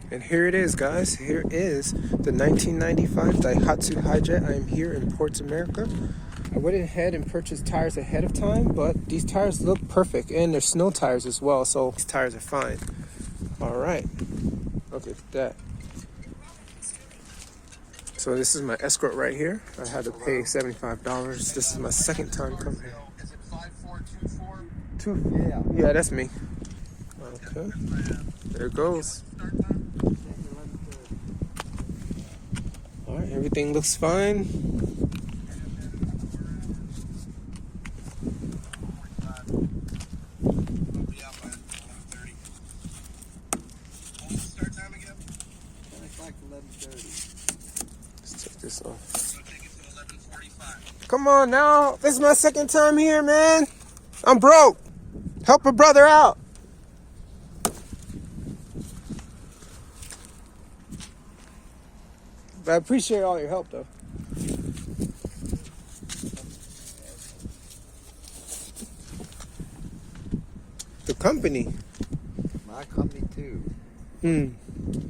And here it is, guys. Here is the 1995 Daihatsu Hijet. I am here in Ports America. I went ahead and purchased tires ahead of time, but these tires look perfect, and they're snow tires as well, so these tires are fine. All right, look at that. So this is my escort right here. I had to pay $75. This is my second time coming here. Is it 5424? Yeah, that's me. Okay, there it goes. All right, everything looks fine. Let's take this off. Come on now, this is my second time here, man. I'm broke. Help a brother out. But I appreciate all your help, though. The company. My company too.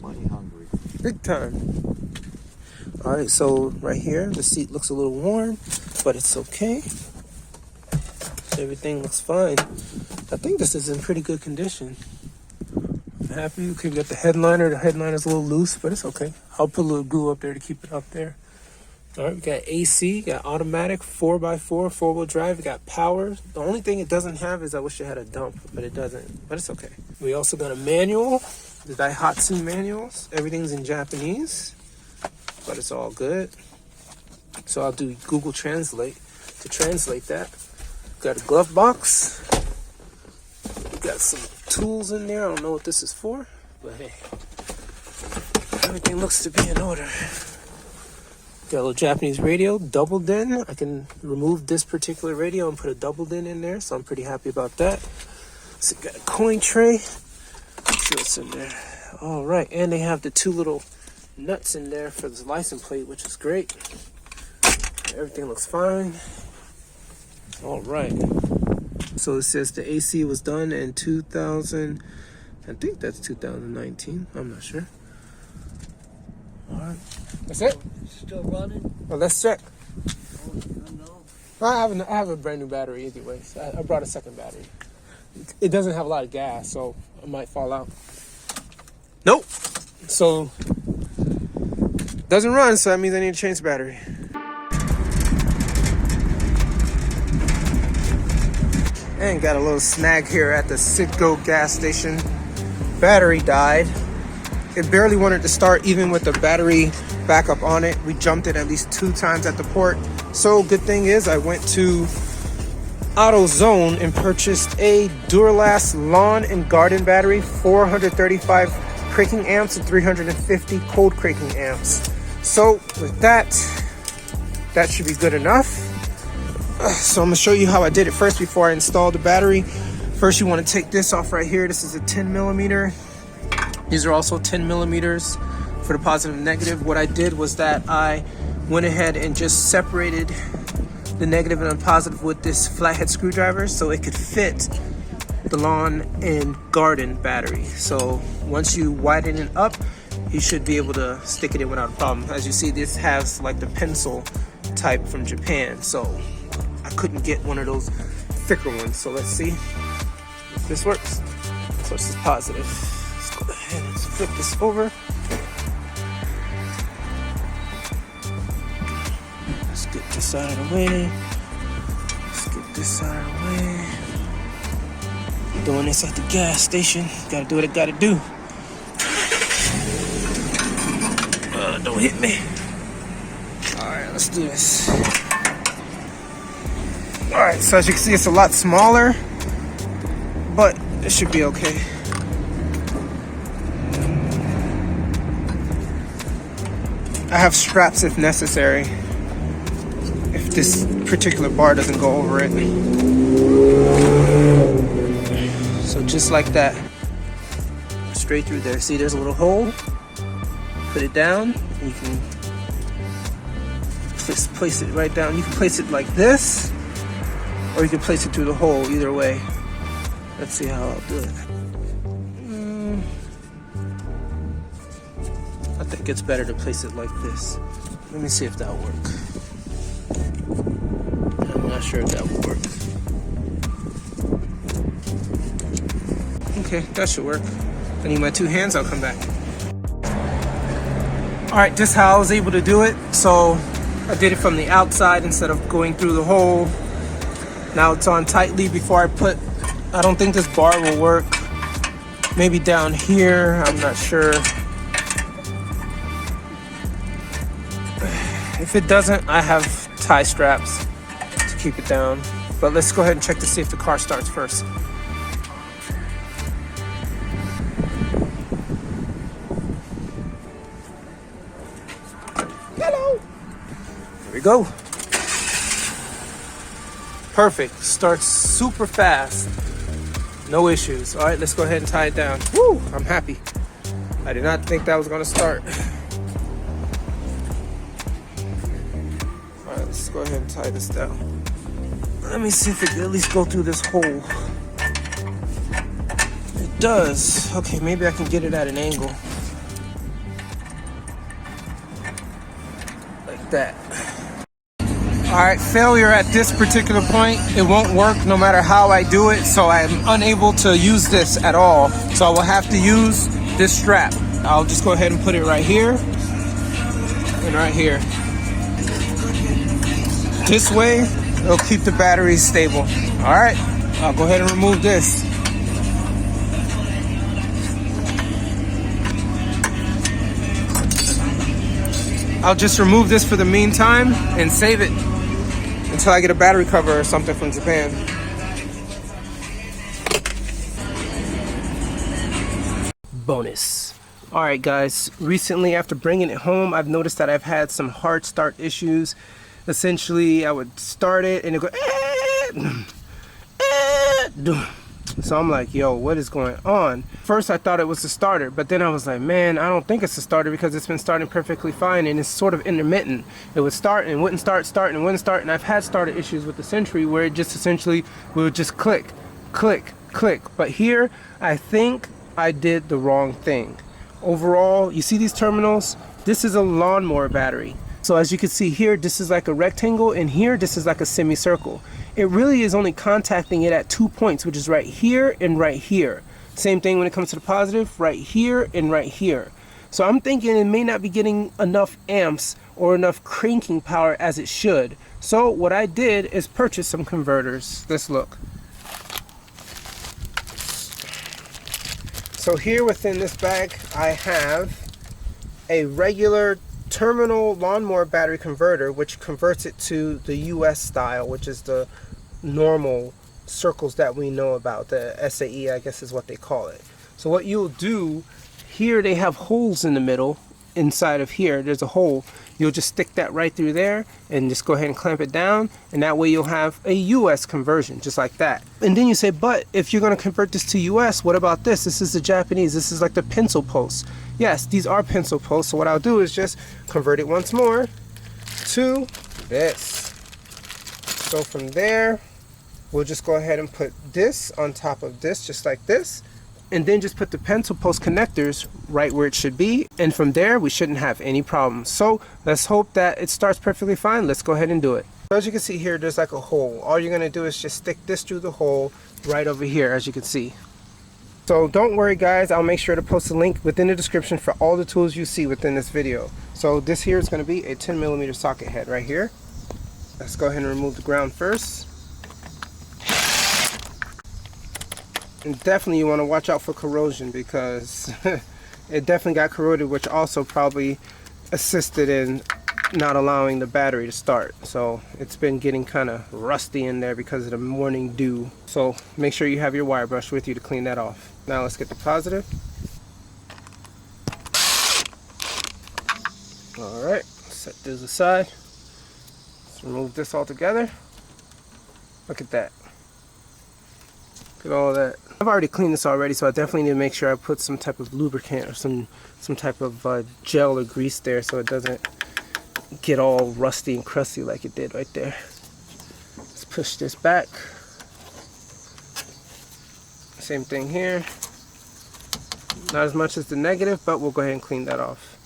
Money hungry. Big time. All right, so right here, the seat looks a little warm, but it's okay. Everything looks fine. I think this is in pretty good condition. I'm happy. Okay, we got the headliner. The headliner's a little loose, but it's okay. I'll put a little glue up there to keep it up there. All right, we got AC, got automatic, 4x4, four-wheel drive. We got power. The only thing it doesn't have is I wish it had a dump, but it doesn't. But it's okay. We also got a manual, the Daihatsu manuals. Everything's in Japanese, but it's all good. So I'll do Google Translate to translate that. Got a glove box. We got some tools in there. I don't know what this is for, but hey, everything looks to be in order. Got a little Japanese radio, doubled in. I can remove this particular radio and put a doubled in there, so I'm pretty happy about that. So got a coin tray. Let's see what's in there. All right, and they have the two little nuts in there for this license plate, which is great. Everything looks fine. All right. So it says the AC was done in 2000. I think that's 2019. I'm not sure. All right. That's it? Still running? Well, let's check. No. I have a brand new battery anyway. So I brought a second battery. It doesn't have a lot of gas, so it might fall out. Nope. So doesn't run, so that means I need to change the battery. And got a little snag here at the Citgo gas station. Battery died. It barely wanted to start even with the battery backup on it. We jumped it at least 2 times at the port. So good thing is I went to AutoZone and purchased a Duralast lawn and garden battery, 435 cranking amps and 350 cold cranking amps. So with that should be good enough. So I'm gonna show you how I did it first before I installed the battery. First, you want to take this off right here. This is a 10 millimeter. These are also 10 millimeters for the positive and negative. What I did was that I went ahead and just separated the negative and the positive with this flathead screwdriver so it could fit the lawn and garden battery. So once you widen it up, you should be able to stick it in without a problem. As you see, this has like the pencil type from Japan, so I couldn't get one of those thicker ones. So let's see if this works. So this is positive. Let's go ahead and flip this over. Let's get this out of the way. Let's get this out of the way. Doing this at the gas station. Gotta do what I gotta do. Don't hit me. Alright, let's do this. Alright, so as you can see, it's a lot smaller, but it should be okay. I have straps if necessary, if this particular bar doesn't go over it. So just like that, straight through there. See, there's a little hole. Put it down, and you can just place it right down. You can place it like this, or you can place it through the hole, either way. Let's see how I'll do it. think it's better to place it like this. Let me see if that'll work. I'm not sure if that will work. Okay, that should work. I need my 2 hands, I'll come back. Alright, just how I was able to do it. So I did it from the outside instead of going through the hole. Now it's on tightly before I don't think this bar will work. Maybe down here, I'm not sure. If it doesn't, I have tie straps to keep it down. But let's go ahead and check to see if the car starts first. Hello. There we go. Perfect. Starts super fast. No issues. All right, let's go ahead and tie it down. Woo! I'm happy. I did not think that was going to start. All right, let's go ahead and tie this down. Let me see if it can at least go through this hole. It does. Okay, maybe I can get it at an angle. Like that. Alright, failure at this particular point. It won't work no matter how I do it, so I'm unable to use this at all. So I will have to use this strap. I'll just go ahead and put it right here and right here. This way, it'll keep the battery stable. Alright, I'll go ahead and remove this. I'll just remove this for the meantime and save it until I get a battery cover or something from Japan. Bonus. Alright guys, recently after bringing it home, I've noticed that I've had some hard start issues. Essentially, I would start it and it go so I'm like, yo, what is going on? First I thought it was the starter, but then I was like, man, I don't think it's the starter because it's been starting perfectly fine and it's sort of intermittent. It would start and wouldn't start, start and wouldn't start, and I've had starter issues with the Century where it just essentially would just click, click, click. But here, I think I did the wrong thing. Overall, you see these terminals? This is a lawnmower battery. So as you can see here, this is like a rectangle, and here this is like a semicircle. It really is only contacting it at 2 points, which is right here and right here. Same thing when it comes to the positive, right here and right here. So I'm thinking it may not be getting enough amps or enough cranking power as it should. So what I did is purchase some converters. Let's look. So here within this bag, I have a regular terminal lawnmower battery converter, which converts it to the US style, which is the normal circles that we know about. The SAE, I guess, is what they call it. So what you'll do here, they have holes in the middle. Inside of here, there's a hole. You'll just stick that right through there and just go ahead and clamp it down, and that way you'll have a US conversion just like that. And then you say, but if you're going to convert this to US, what about this? This is the Japanese. This is like the pencil posts. Yes, these are pencil posts. So what I'll do is just convert it once more to this. So from there, we'll just go ahead and put this on top of this, just like this. And then just put the pencil post connectors right where it should be. And from there, we shouldn't have any problems. So let's hope that it starts perfectly fine. Let's go ahead and do it. So as you can see here, there's like a hole. All you're gonna do is just stick this through the hole right over here, as you can see. So don't worry guys, I'll make sure to post a link within the description for all the tools you see within this video. So this here is gonna be a 10mm socket head right here. Let's go ahead and remove the ground first. And definitely you want to watch out for corrosion, because it definitely got corroded, which also probably assisted in not allowing the battery to start. So it's been getting kind of rusty in there because of the morning dew. So make sure you have your wire brush with you to clean that off. Now let's get the positive. Alright, set this aside. Let's remove this all together. Look at that. Look at all that. I've already cleaned this already, so I definitely need to make sure I put some type of lubricant or some type of gel or grease there so it doesn't get all rusty and crusty like it did right there. Let's push this back. Same thing here. Not as much as the negative, but we'll go ahead and clean that off.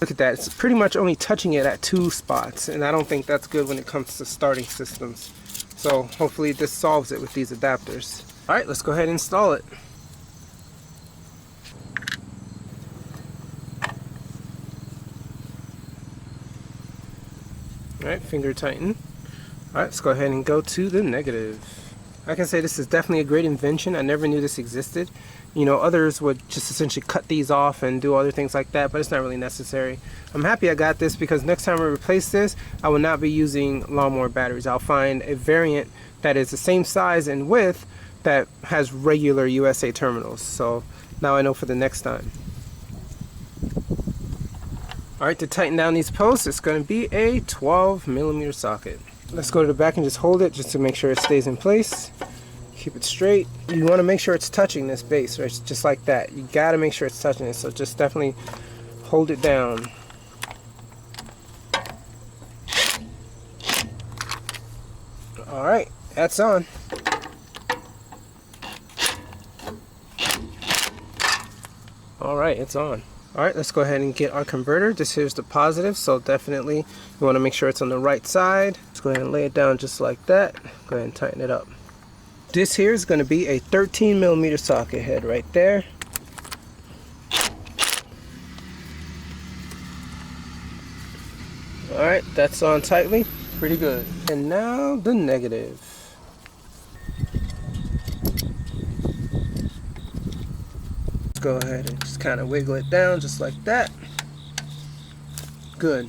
Look at that, it's pretty much only touching it at 2 spots, and I don't think that's good when it comes to starting systems. So hopefully this solves it with these adapters. All right, let's go ahead and install it. All right, finger tighten. All right, let's go ahead and go to the negative. I can say this is definitely a great invention. I never knew this existed. You know, others would just essentially cut these off and do other things like that, but it's not really necessary. I'm happy I got this because next time I replace this, I will not be using lawnmower batteries. I'll find a variant that is the same size and width that has regular USA terminals. So now I know for the next time. All right, to tighten down these posts, it's going to be a 12mm socket. Let's go to the back and just hold it just to make sure it stays in place. Keep it straight. You want to make sure it's touching this base, right? Just like that. You got to make sure it's touching it. So just definitely hold it down. All right, that's on. All right, it's on. All right, let's go ahead and get our converter. This here's the positive, so definitely you want to make sure it's on the right side. Let's go ahead and lay it down just like that. Go ahead and tighten it up. This here is going to be a 13mm socket head right there. All right, that's on tightly. Pretty good. And now the negative. Go ahead and just kind of wiggle it down just like that. Good.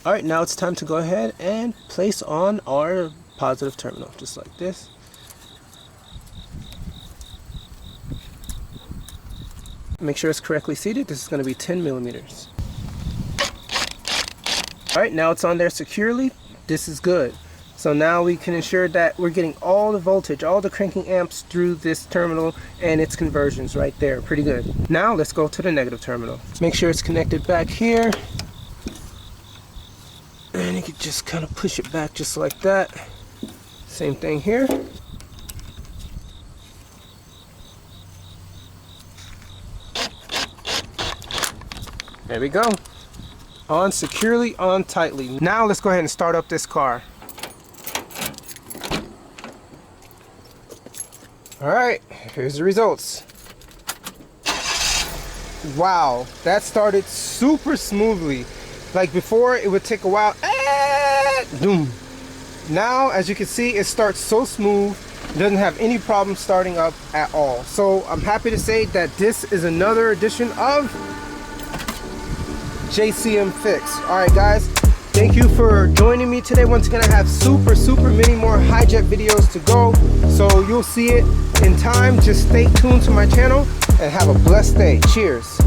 All right, now it's time to go ahead and place on our positive terminal, just like this. Make sure it's correctly seated. This is going to be 10mm. All right, now it's on there securely. This is good. So now we can ensure that we're getting all the voltage, all the cranking amps through this terminal and its conversions right there. Pretty good. Now let's go to the negative terminal. Make sure it's connected back here. And you can just kind of push it back just like that. Same thing here. There we go. On securely, on tightly. Now let's go ahead and start up this car. All right, here's the results. Wow, that started super smoothly. Like before, it would take a while. Boom. Now, as you can see, it starts so smooth. It doesn't have any problem starting up at all. So I'm happy to say that this is another edition of JCM Fix. All right, guys, thank you for joining me today. Once again, I have super many more Hijet videos to go, so you'll see it in time. Just stay tuned to my channel and have a blessed day. Cheers.